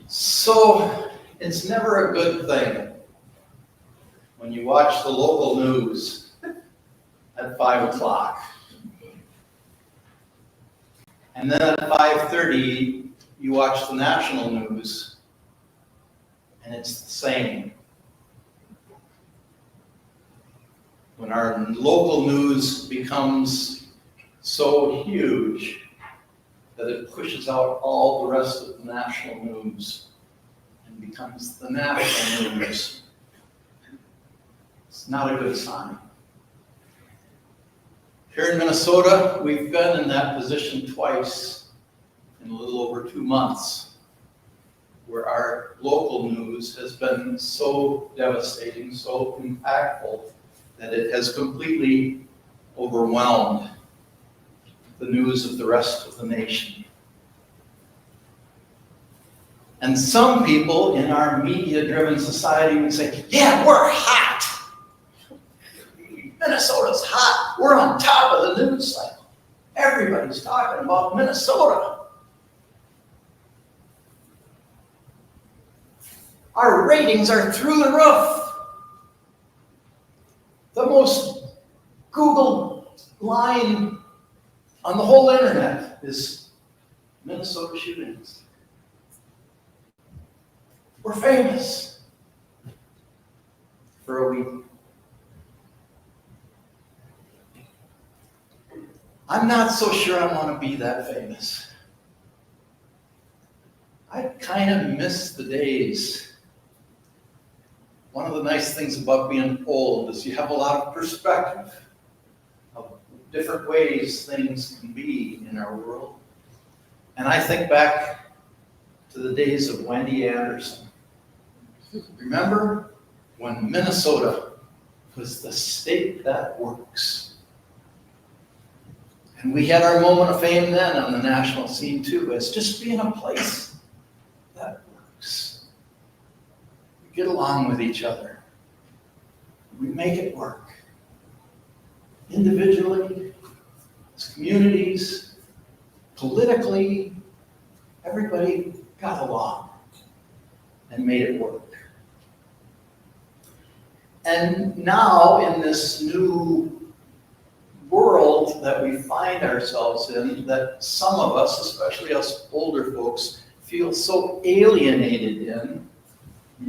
So it's never a good thing when you watch the local news at 5 o'clock. And then at 5:30, you watch the national news, and it's the same. When our local news becomes so huge that it pushes out all the rest of the national news and becomes the national news, it's not a good sign. Here in Minnesota, we've been in that position twice in a little over 2 months, where our local news has been so devastating, so impactful, that it has completely overwhelmed the news of the rest of the nation. And some people in our media-driven society would say, yeah, we're hot. Minnesota's hot. We're on top of the news cycle. Everybody's talking about Minnesota. Our ratings are through the roof. The most Googled line on the whole internet is Minnesota shootings. We're famous for a week. I'm not so sure I want to be that famous. I kind of miss the days. One of the nice things about being old is you have a lot of perspective of different ways things can be in our world. And I think back to the days of Wendy Anderson. Remember when Minnesota was the state that works? And we had our moment of fame then on the national scene too, as just being a place that works. We get along with each other. We make it work. Individually, as communities, politically, everybody got along and made it work. And now in this new world that we find ourselves in, that some of us, especially us older folks, feel so alienated in,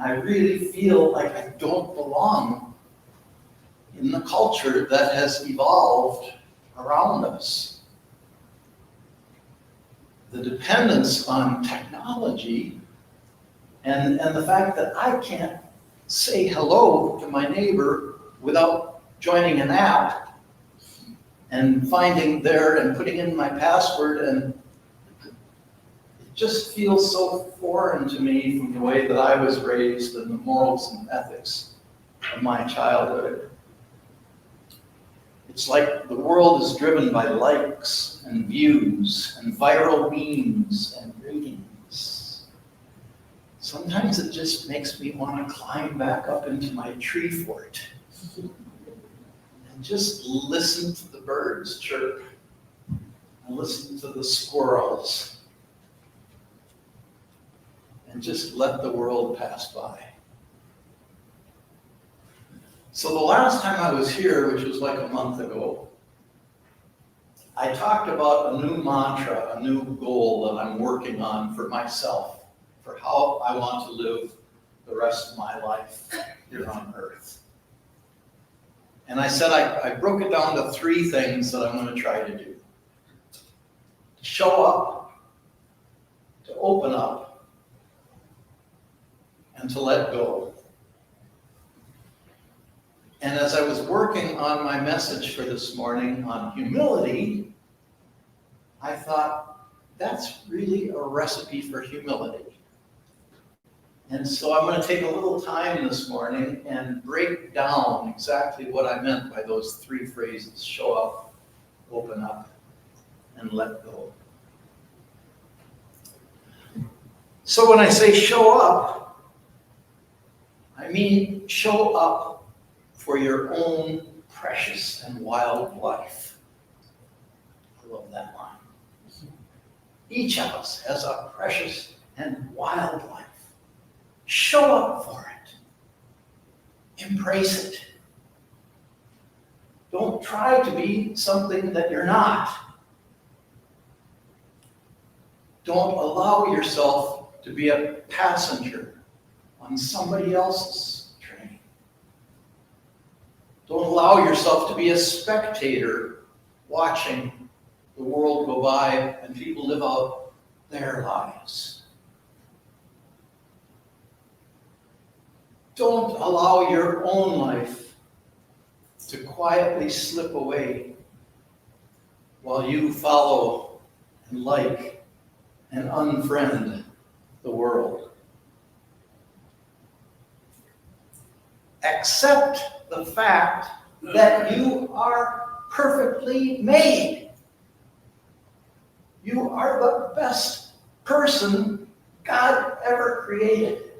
I really feel like I don't belong in the culture that has evolved around us. The dependence on technology and the fact that I can't say hello to my neighbor without joining an app and finding there and putting in my password, and it just feels so foreign to me from the way that I was raised and the morals and ethics of my childhood. It's like the world is driven by likes and views and viral memes and ratings. Sometimes it just makes me want to climb back up into my tree fort and just listen to the birds chirp and listen to the squirrels and just let the world pass by. So the last time I was here, which was like a month ago, I talked about a new mantra, a new goal that I'm working on for myself, for how I want to live the rest of my life here on earth. And I said I broke it down to 3 things that I'm going to try to do. To show up, to open up, and to let go. And as I was working on my message for this morning on humility, I thought, that's really a recipe for humility. And so I'm going to take a little time this morning and break down exactly what I meant by those 3 phrases: show up, open up, and let go. So when I say show up, I mean show up for your own precious and wild life. I love that line. Each of us has a precious and wild life. Show up for it. Embrace it. Don't try to be something that you're not. Don't allow yourself to be a passenger on somebody else's train. Don't allow yourself to be a spectator watching the world go by and people live out their lives. Don't allow your own life to quietly slip away while you follow and like and unfriend the world. Accept the fact that you are perfectly made. You are the best person God ever created.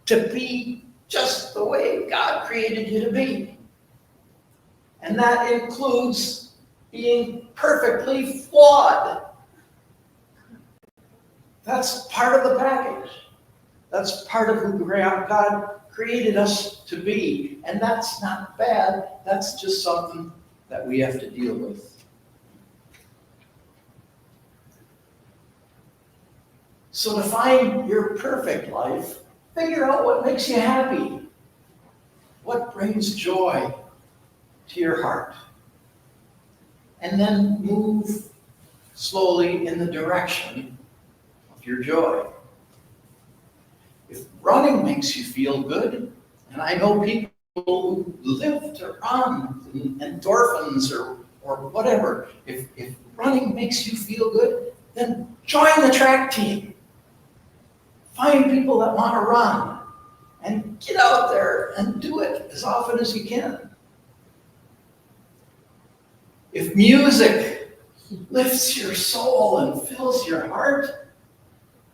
To be just the way God created you to be. And that includes being perfectly flawed. That's part of the package. That's part of who God created us to be. And that's not bad. That's just something that we have to deal with. So to find your perfect life, figure out what makes you happy. What brings joy to your heart. And then move slowly in the direction of your joy. If running makes you feel good, and I know people who live to run, endorphins or whatever, if running makes you feel good, then join the track team. Find people that want to run and get out there and do it as often as you can. If music lifts your soul and fills your heart,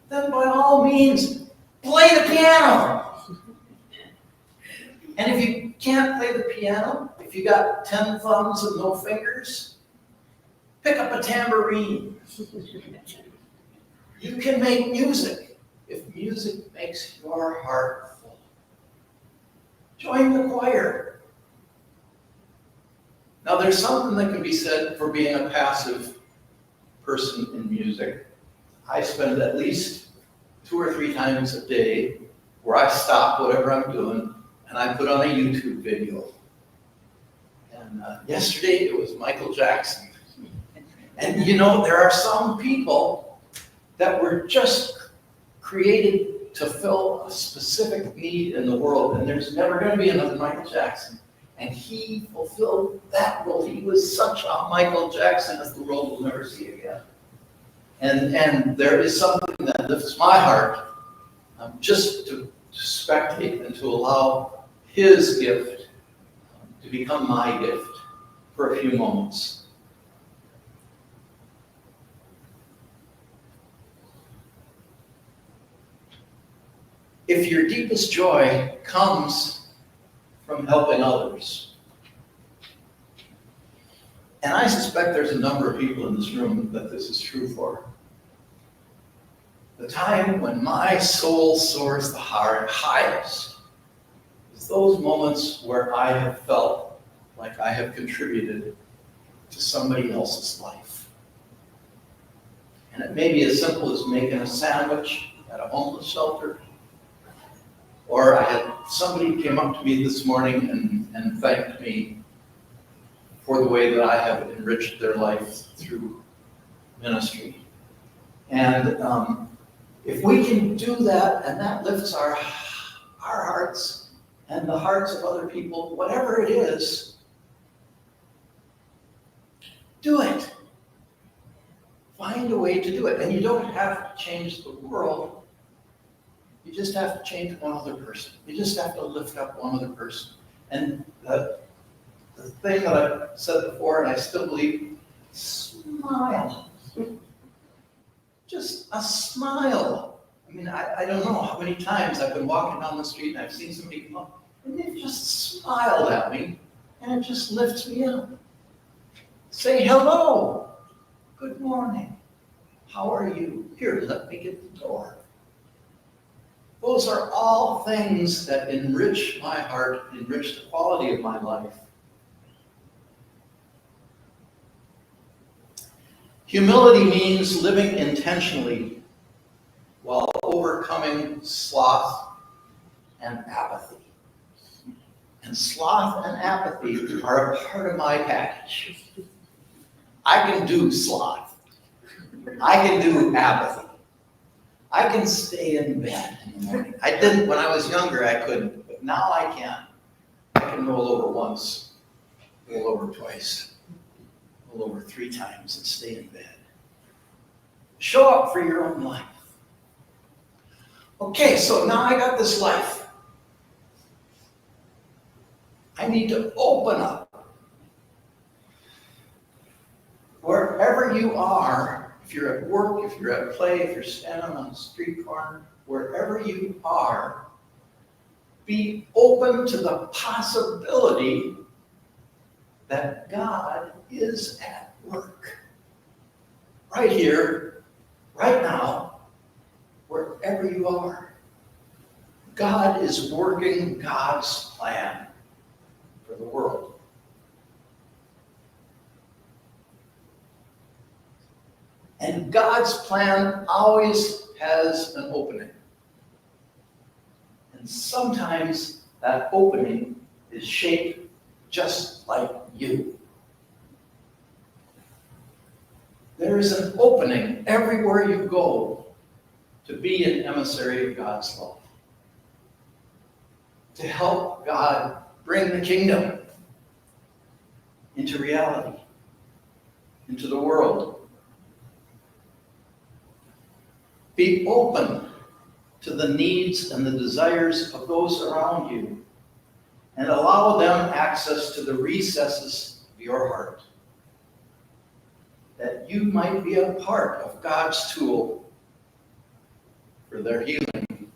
then by all means, play the piano. And if you can't play the piano, if you got 10 thumbs and no fingers, pick up a tambourine. You can make music if music makes your heart full. Join the choir. Now there's something that can be said for being a passive person in music. I spend at least 2 or 3 times a day where I stop whatever I'm doing and I put on a YouTube video. And yesterday it was Michael Jackson. And you know, there are some people that were just created to fill a specific need in the world, and there's never going to be another Michael Jackson. And he fulfilled that role. He was such a Michael Jackson as the world will never see again. And there is something that lifts my heart just to spectate and to allow his gift to become my gift for a few moments. If your deepest joy comes from helping others, and I suspect there's a number of people in this room that this is true for, the time when my soul soars the highest is those moments where I have felt like I have contributed to somebody else's life. And it may be as simple as making a sandwich at a homeless shelter, or I had somebody came up to me this morning and thanked me for the way that I have enriched their life through ministry. And if we can do that, and that lifts our hearts and the hearts of other people, whatever it is, do it. Find a way to do it. And you don't have to change the world. You just have to change one other person. You just have to lift up one other person. And the thing that I said before, and I still believe, smile. Just a smile. I mean, I don't know how many times I've been walking down the street and I've seen somebody come up and they've just smiled at me and it just lifts me up. Say hello. Good morning. How are you? Here, let me get the door. Those are all things that enrich my heart, enrich the quality of my life. Humility means living intentionally while overcoming sloth and apathy. And sloth and apathy are a part of my package. I can do sloth. I can do apathy. I can stay in bed in the morning. I didn't when I was younger, I couldn't, but now I can. I can roll over once, roll over twice, roll over 3 times and stay in bed. Show up for your own life. Okay, so now I got this life. I need to open up. Wherever you are, if you're at work, if you're at play, if you're standing on a street corner, wherever you are, be open to the possibility that God is at work. Right here, right now, wherever you are. God is working God's plan for the world. And God's plan always has an opening. And sometimes that opening is shaped just like you. There is an opening everywhere you go to be an emissary of God's love. To help God bring the kingdom into reality, into the world. Be open to the needs and the desires of those around you and allow them access to the recesses of your heart, that you might be a part of God's tool for their healing.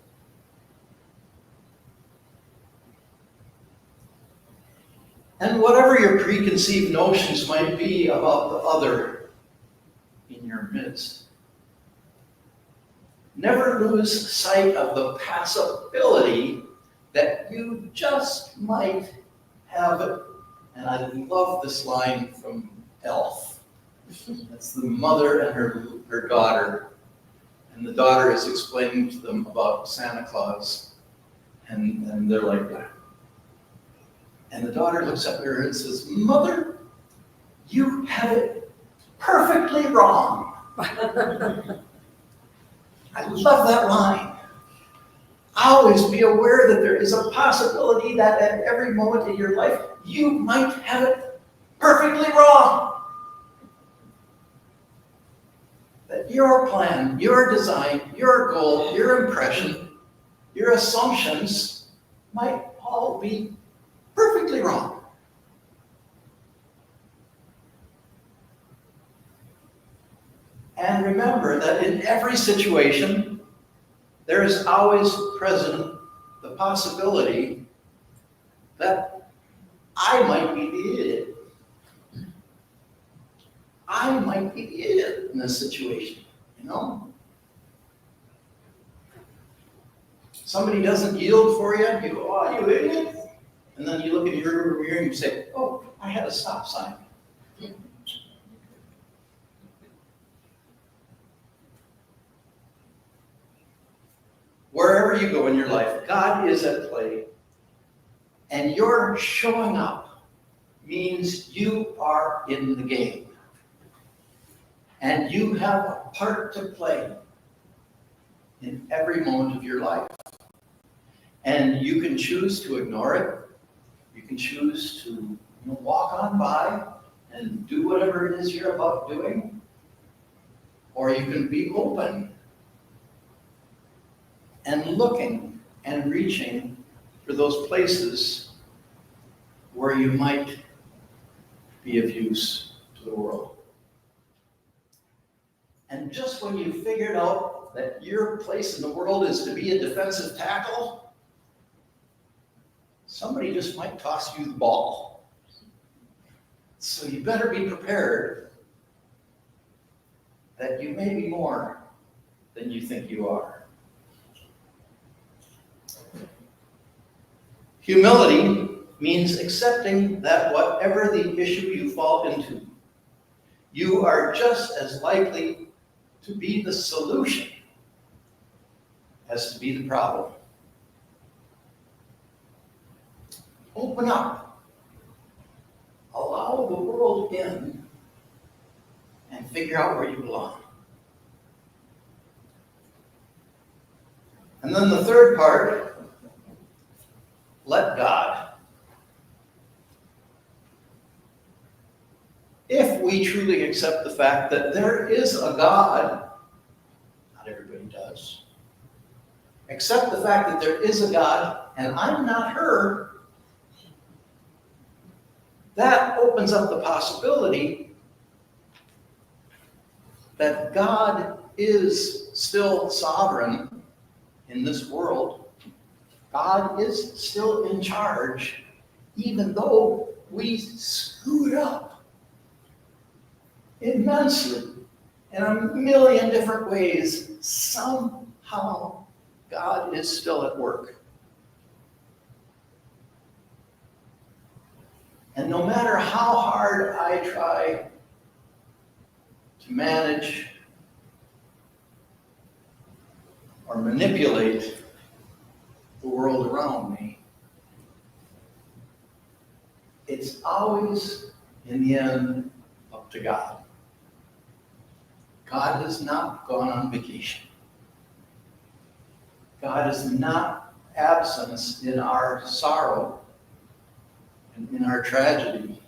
And whatever your preconceived notions might be about the other in your midst, never lose sight of the possibility that you just might have it. And I love this line from Elf. That's the mother and her daughter. And the daughter is explaining to them about Santa Claus. And they're like that. And the daughter looks up at her and says, "Mother, you have it perfectly wrong." I love that line. Always be aware that there is a possibility that at every moment in your life, you might have it perfectly wrong. That your plan, your design, your goal, your impression, your assumptions might all be perfectly wrong. And remember that in every situation, there is always present the possibility that I might be the idiot. I might be the idiot in this situation, you know? Somebody doesn't yield for you, you go, "Oh, you idiot." And then you look in your mirror and you say, "Oh, I had a stop sign." Wherever you go in your life, God is at play. And your showing up means you are in the game. And you have a part to play in every moment of your life. And you can choose to ignore it. You can choose to walk on by and do whatever it is you're about doing. Or you can be open and looking and reaching for those places where you might be of use to the world. And just when you figured out that your place in the world is to be a defensive tackle, somebody just might toss you the ball. So you better be prepared that you may be more than you think you are. Humility means accepting that whatever the issue you fall into, you are just as likely to be the solution as to be the problem. Open up. Allow the world in and figure out where you belong. And then the third part, let God. If we truly accept the fact that there is a God, not everybody does, accept the fact that there is a God and I'm not her, that opens up the possibility that God is still sovereign in this world. God is still in charge, even though we screwed up immensely in a million different ways. Somehow, God is still at work. And no matter how hard I try to manage or manipulate the world around me, it's always, in the end, up to God. God has not gone on vacation. God is not absent in our sorrow and in our tragedy.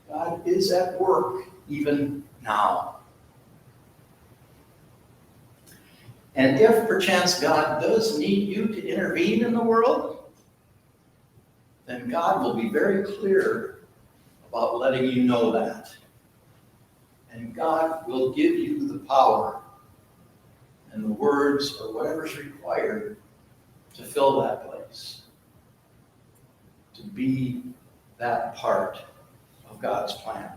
God is at work even now. And if perchance God does need you to intervene in the world, then God will be very clear about letting you know that. And God will give you the power and the words or whatever's required to fill that place, to be that part of God's plan.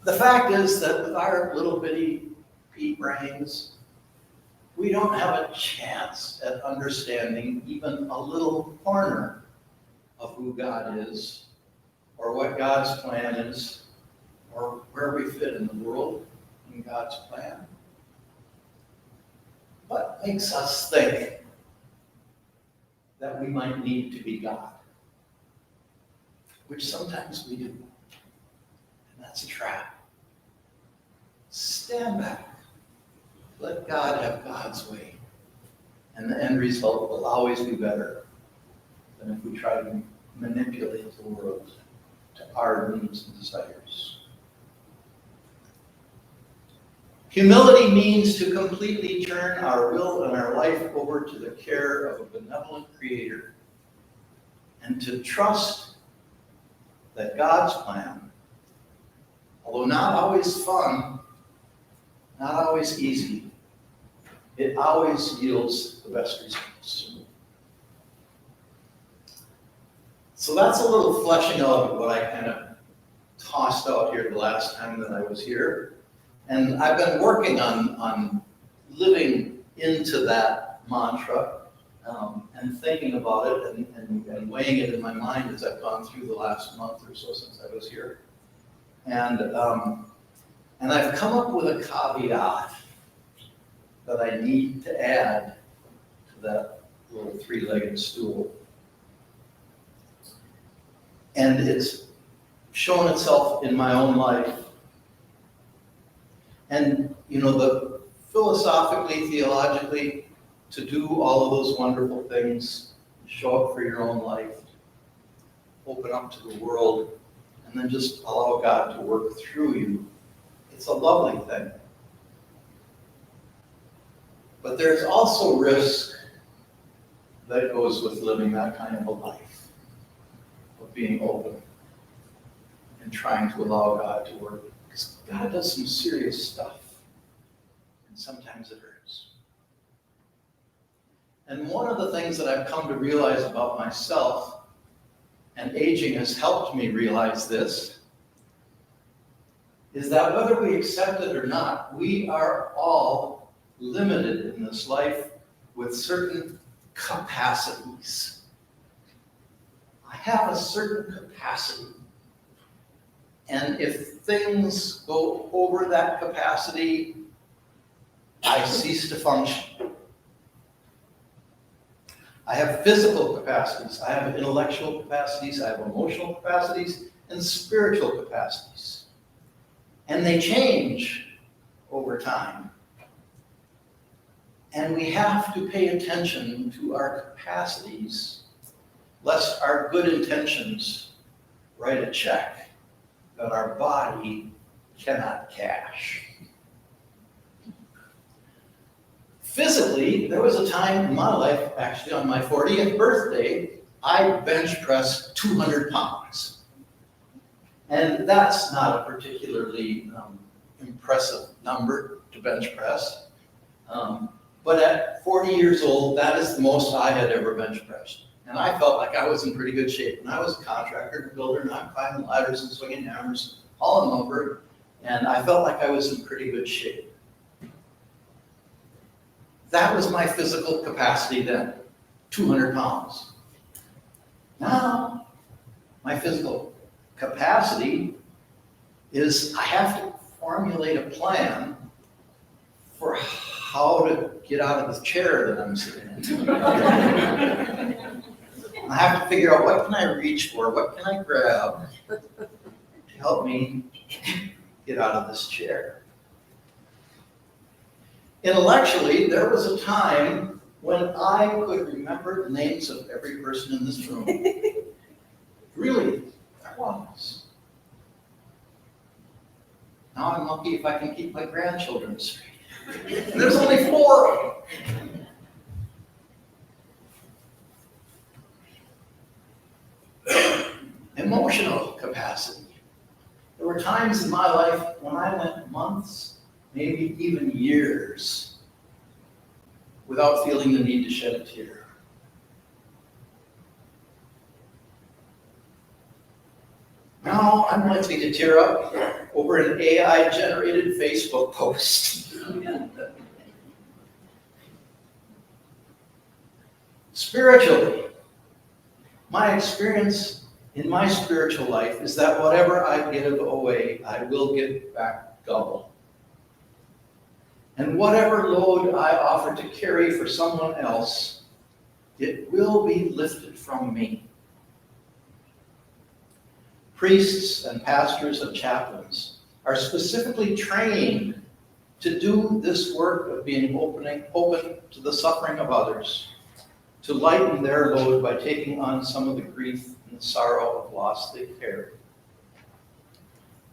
The fact is that with our little bitty pea brains, we don't have a chance at understanding even a little corner of who God is, or what God's plan is, or where we fit in the world in God's plan. What makes us think that we might need to be God? Which sometimes we do. And that's a trap. Stand back. Let God have God's way. And the end result will always be better than if we try to manipulate the world to our needs and desires. Humility means to completely turn our will and our life over to the care of a benevolent Creator, and to trust that God's plan, although not always fun, not always easy, it always yields the best results. So that's a little fleshing out of what I kind of tossed out here the last time that I was here. And I've been working on living into that mantra and thinking about it and weighing it in my mind as I've gone through the last month or so since I was here. And I've come up with a caveat that I need to add to that little three-legged stool. And it's shown itself in my own life. And, philosophically, theologically, to do all of those wonderful things, show up for your own life, open up to the world, and then just allow God to work through you. It's a lovely thing. But there's also risk that goes with living that kind of a life, of being open and trying to allow God to work. Because God does some serious stuff, and sometimes it hurts. And one of the things that I've come to realize about myself, and aging has helped me realize this, is that whether we accept it or not, we are all limited in this life with certain capacities. I have a certain capacity. And if things go over that capacity, I cease to function. I have physical capacities, I have intellectual capacities, I have emotional capacities, and spiritual capacities. And they change over time. And we have to pay attention to our capacities, lest our good intentions write a check that our body cannot cash. Physically, there was a time in my life, actually on my 40th birthday, I bench pressed 200 pounds. And that's not a particularly impressive number to bench press. But at 40 years old, that is the most I had ever bench pressed. And I felt like I was in pretty good shape. And I was a contractor and builder, and I'm climbing ladders and swinging hammers, hauling lumber, and I felt like I was in pretty good shape. That was my physical capacity then, 200 pounds. Now, my physical capacity is I have to formulate a plan for how to get out of the chair that I'm sitting in. I have to figure out what can I reach for, what can I grab to help me get out of this chair. Intellectually, there was a time when I could remember the names of every person in this room. Really, there was. Now I'm lucky if I can keep my grandchildren straight. And there's only 4 of them. Emotional capacity. There were times in my life when I went months, maybe even years, without feeling the need to shed a tear. Now I'm likely to tear up over an AI-generated Facebook post. Spiritually, my experience in my spiritual life is that whatever I give away, I will get back double. And whatever load I offer to carry for someone else, it will be lifted from me. Priests and pastors and chaplains are specifically trained to do this work of being open to the suffering of others, to lighten their load by taking on some of the grief and the sorrow of loss they carry.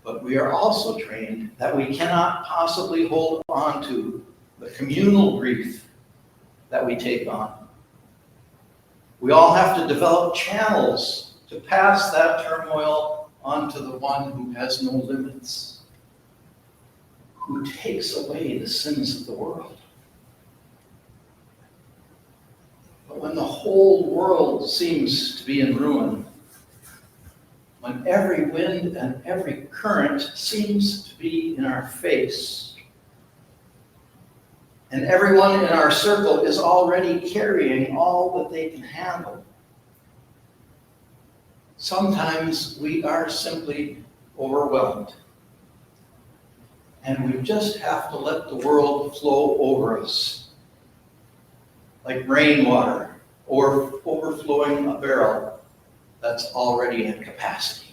But we are also trained that we cannot possibly hold on to the communal grief that we take on. We all have to develop channels to pass that turmoil on to the one who has no limits, who takes away the sins of the world. But when the whole world seems to be in ruin, when every wind and every current seems to be in our face, and everyone in our circle is already carrying all that they can handle, sometimes we are simply overwhelmed. And we just have to let the world flow over us, like rainwater or overflowing a barrel that's already at capacity.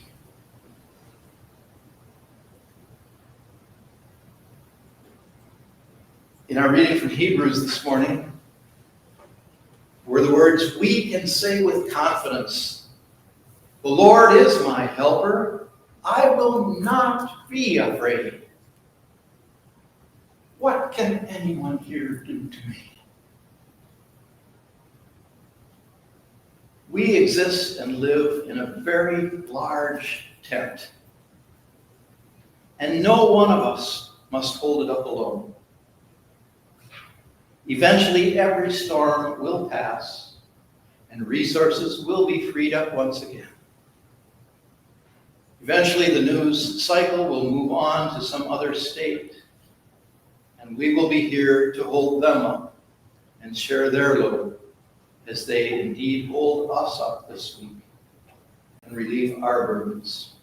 In our reading from Hebrews this morning were the words, "We can say with confidence, the Lord is my helper. I will not be afraid. What can anyone here do to me?" We exist and live in a very large tent, and no one of us must hold it up alone. Eventually, every storm will pass, and resources will be freed up once again. Eventually, the news cycle will move on to some other state, and we will be here to hold them up and share their load as they indeed hold us up this week and relieve our burdens.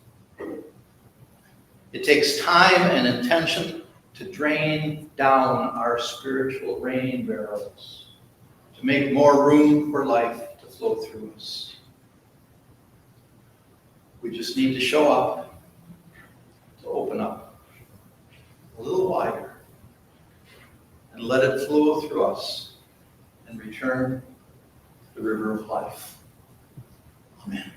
It takes time and intention to drain down our spiritual rain barrels, to make more room for life to flow through us. We just need to show up, to open up a little wider, and let it flow through us and return the river of life. Amen.